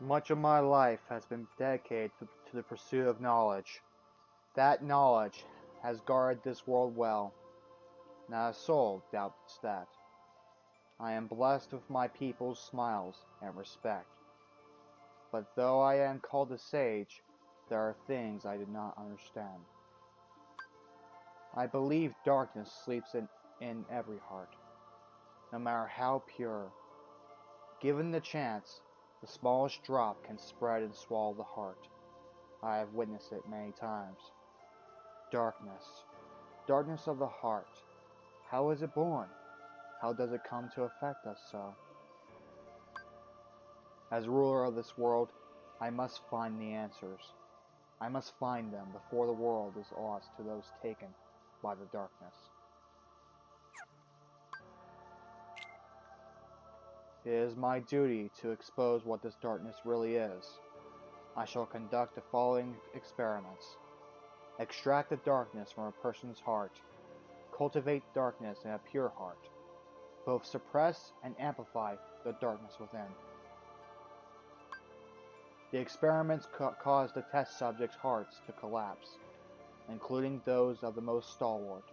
Much of my life has been dedicated to the pursuit of knowledge. That knowledge has guarded this world well. Not a soul doubts that. I am blessed with my people's smiles and respect. But though I am called a sage, there are things I do not understand. I believe darkness sleeps in every heart, no matter how pure. Given the chance, the smallest drop can spread and swallow the heart. I have witnessed it many times. Darkness. Darkness of the heart. How is it born? How does it come to affect us so? As ruler of this world, I must find the answers. I must find them before the world is lost to those taken by the darkness. It is my duty to expose what this darkness really is. I shall conduct the following experiments. Extract the darkness from a person's heart. Cultivate darkness in a pure heart. Both suppress and amplify the darkness within. The experiments caused the test subjects' hearts to collapse, including those of the most stalwart.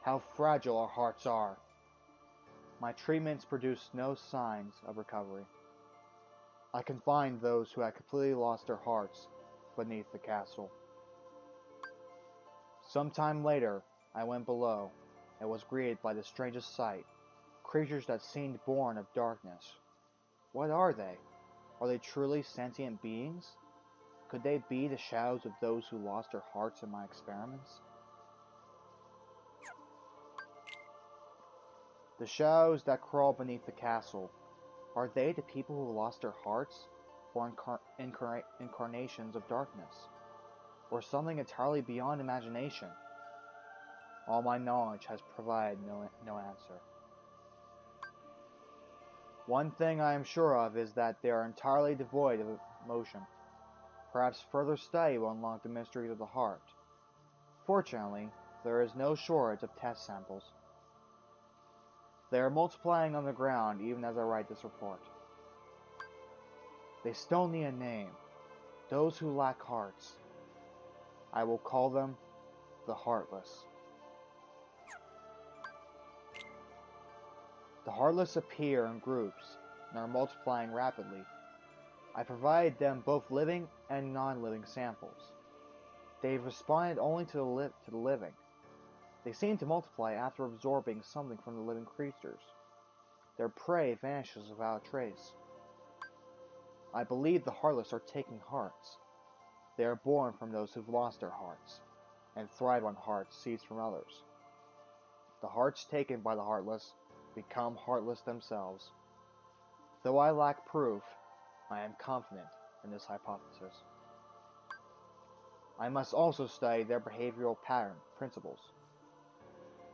How fragile our hearts are! My treatments produced no signs of recovery. I confined those who had completely lost their hearts beneath the castle. Some time later, I went below and was greeted by the strangest sight, creatures that seemed born of darkness. What are they? Are they truly sentient beings? Could they be the shadows of those who lost their hearts in my experiments? The shadows that crawl beneath the castle, are they the people who lost their hearts, or incarnations of darkness, or something entirely beyond imagination? All my knowledge has provided no answer. One thing I am sure of is that they are entirely devoid of emotion. Perhaps further study will unlock the mysteries of the heart. Fortunately, there is no shortage of test samples. They are multiplying on the ground even as I write this report. They still need a name. Those who lack hearts. I will call them the Heartless. The Heartless appear in groups and are multiplying rapidly. I provided them both living and non-living samples. They have responded only to the living. They seem to multiply after absorbing something from the living creatures. Their prey vanishes without a trace. I believe the Heartless are taking hearts. They are born from those who've lost their hearts, and thrive on hearts seized from others. The hearts taken by the Heartless become heartless themselves. Though I lack proof, I am confident in this hypothesis. I must also study their behavioral principles.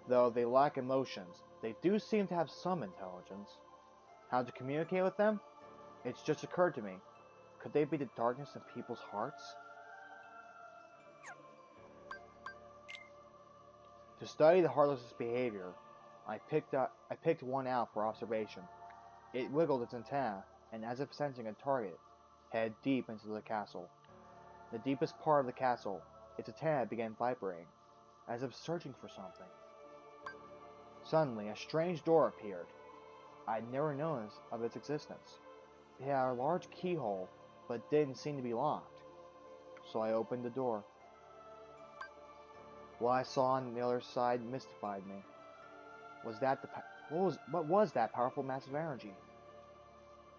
Though they lack emotions, they do seem to have some intelligence. How to communicate with them? It's just occurred to me. Could they be the darkness in people's hearts? To study the Heartless's behavior, I picked one out for observation. It wiggled its antenna, and as if sensing a target, headed deep into the castle. The deepest part of the castle, its antenna began vibrating, as if searching for something. Suddenly, a strange door appeared. I had never known of its existence. It had a large keyhole, but didn't seem to be locked. So I opened the door. What I saw on the other side mystified me. What was that powerful mass of energy?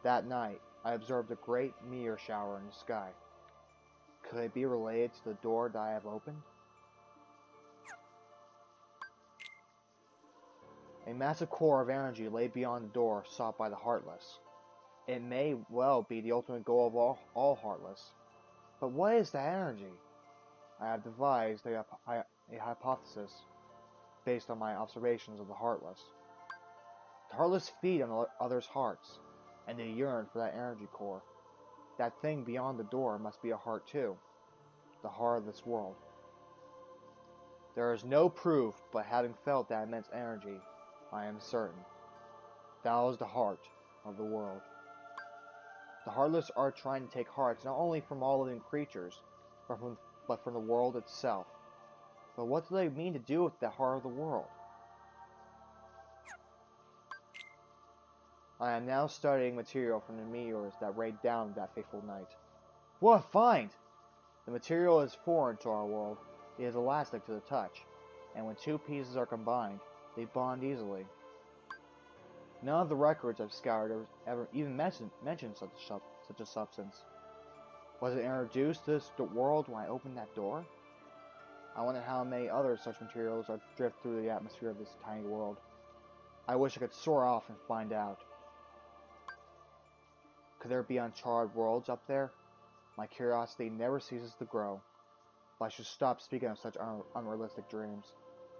That night, I observed a great meteor shower in the sky. Could it be related to the door that I have opened? A massive core of energy lay beyond the door sought by the Heartless. It may well be the ultimate goal of all Heartless. But what is that energy? I have devised a hypothesis based on my observations of the Heartless. The Heartless feed on others' hearts, and they yearn for that energy core. That thing beyond the door must be a heart too, the heart of this world. There is no proof, but having felt that immense energy, I am certain. That was the heart of the world. The Heartless are trying to take hearts not only from all living creatures, but from the world itself. But what do they mean to do with the heart of the world? I am now studying material from the meteors that rained down that fateful night. What a find! The material is foreign to our world. It is elastic to the touch, and when two pieces are combined, they bond easily. None of the records I've scoured ever even mentioned such a substance. Was it introduced to this world when I opened that door? I wonder how many other such materials are drift through the atmosphere of this tiny world. I wish I could soar off and find out. Could there be uncharted worlds up there? My curiosity never ceases to grow, but I should stop speaking of such unrealistic dreams.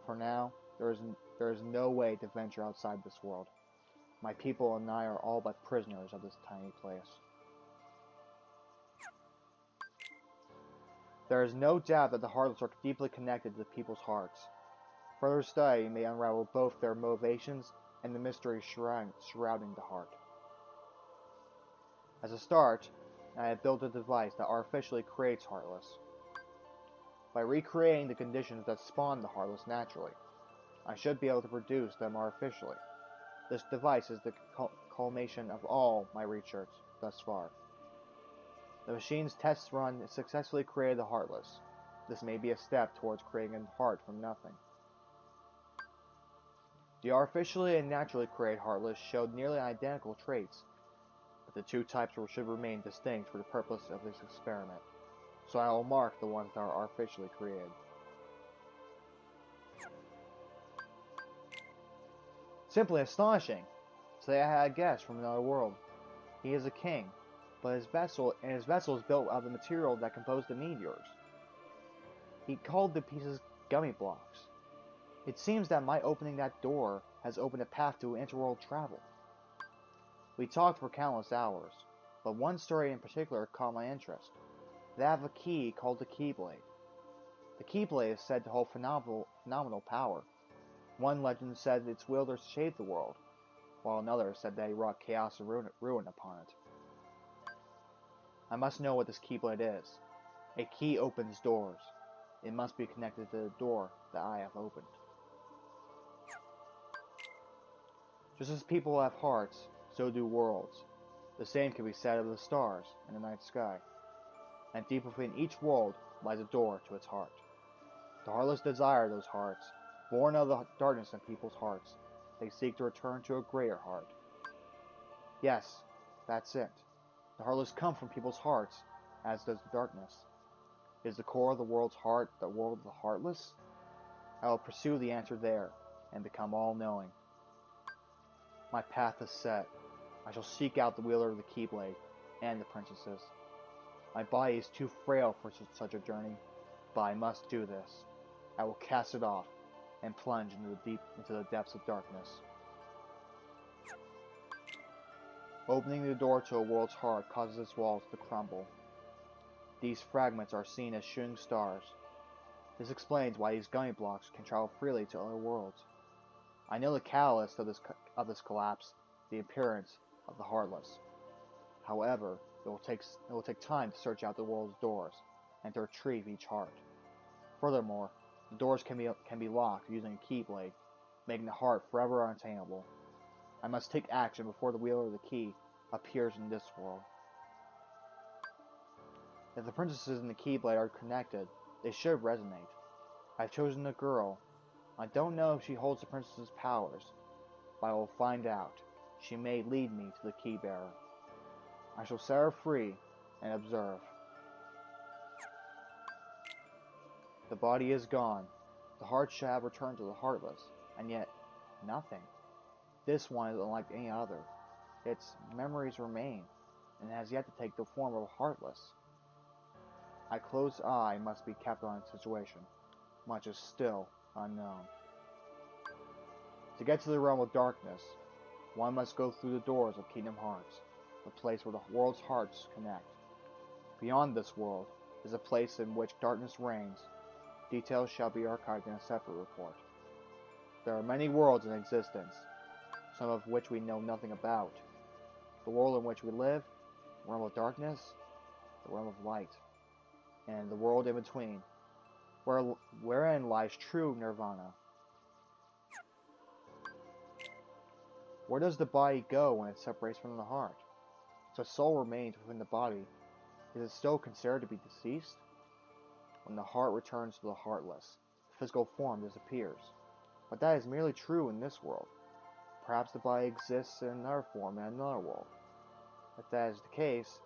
For now, there is no way to venture outside this world. My people and I are all but prisoners of this tiny place. There is no doubt that the Heartless are deeply connected to the people's hearts. Further study may unravel both their motivations and the mystery shrouding the heart. As a start, I have built a device that artificially creates Heartless. By recreating the conditions that spawn the Heartless naturally, I should be able to produce them artificially. This device is the culmination of all my research thus far. The machine's test run successfully created the Heartless. This may be a step towards creating a heart from nothing. The artificially and naturally created Heartless showed nearly identical traits, but the two types should remain distinct for the purpose of this experiment, so I will mark the ones that are artificially created. Simply astonishing! Today I had a guest from another world. He is a king, but his vessel is built out of the material that composed the meteors. He called the pieces gummy blocks. It seems that my opening that door has opened a path to interworld travel. We talked for countless hours, but one story in particular caught my interest. That of a key called the Keyblade. The Keyblade is said to hold phenomenal power. One legend said its wielder saved the world, while another said that he wrought chaos and ruin upon it. I must know what this Keyblade is. A key opens doors. It must be connected to the door that I have opened. Just as people have hearts, so do worlds. The same can be said of the stars in the night sky. And deep within each world lies a door to its heart. The Heartless desire those hearts. Born of the darkness in people's hearts, they seek to return to a greater heart. Yes, that's it. The Heartless come from people's hearts, as does the darkness. Is the core of the world's heart the world of the Heartless? I will pursue the answer there, and become all-knowing. My path is set. I shall seek out the wielder of the Keyblade, and the princesses. My body is too frail for such a journey, but I must do this. I will cast it off, and plunge into the depths of darkness. Opening the door to a world's heart causes its walls to crumble. These fragments are seen as shooting stars. This explains why these gummy blocks can travel freely to other worlds. I know the catalyst of this collapse, the appearance of the Heartless. However, it will take time to search out the world's doors, and to retrieve each heart. Furthermore, the doors can be locked using a Keyblade, making the heart forever unattainable. I must take action before the wielder of the key appears in this world. If the princesses and the Keyblade are connected, they should resonate. I've chosen a girl. I don't know if she holds the princess's powers, but I will find out. She may lead me to the key bearer. I shall set her free and observe. The body is gone. The heart should have returned to the Heartless, and yet nothing. This one is unlike any other. Its memories remain, and has yet to take the form of a Heartless. My closed eye must be kept on its situation. Much is still unknown. To get to the realm of darkness, one must go through the doors of Kingdom Hearts, the place where the world's hearts connect. Beyond this world is a place in which darkness reigns. Details shall be archived in a separate report. There are many worlds in existence, some of which we know nothing about. The world in which we live, The realm of darkness, the realm of light, and the world in between, wherein lies true nirvana. Where does the body go when it separates from the heart? If the soul remains within the body, is it still considered to be deceased? When the heart returns to the heartless, the physical form disappears. But that is merely true in this world. Perhaps the body exists in another form in another world. If that is the case,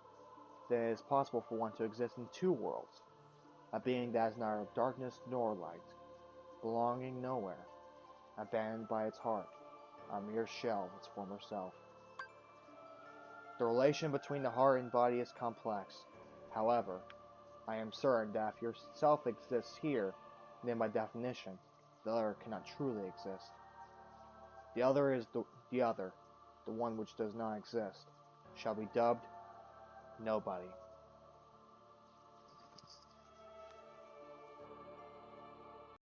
then it is possible for one to exist in two worlds, a being that is neither darkness nor light, belonging nowhere, abandoned by its heart, a mere shell of its former self. The relation between the heart and body is complex. However, I am certain that if your self exists here, then by definition, the other cannot truly exist. The other is the other, the one which does not exist, shall be dubbed nobody.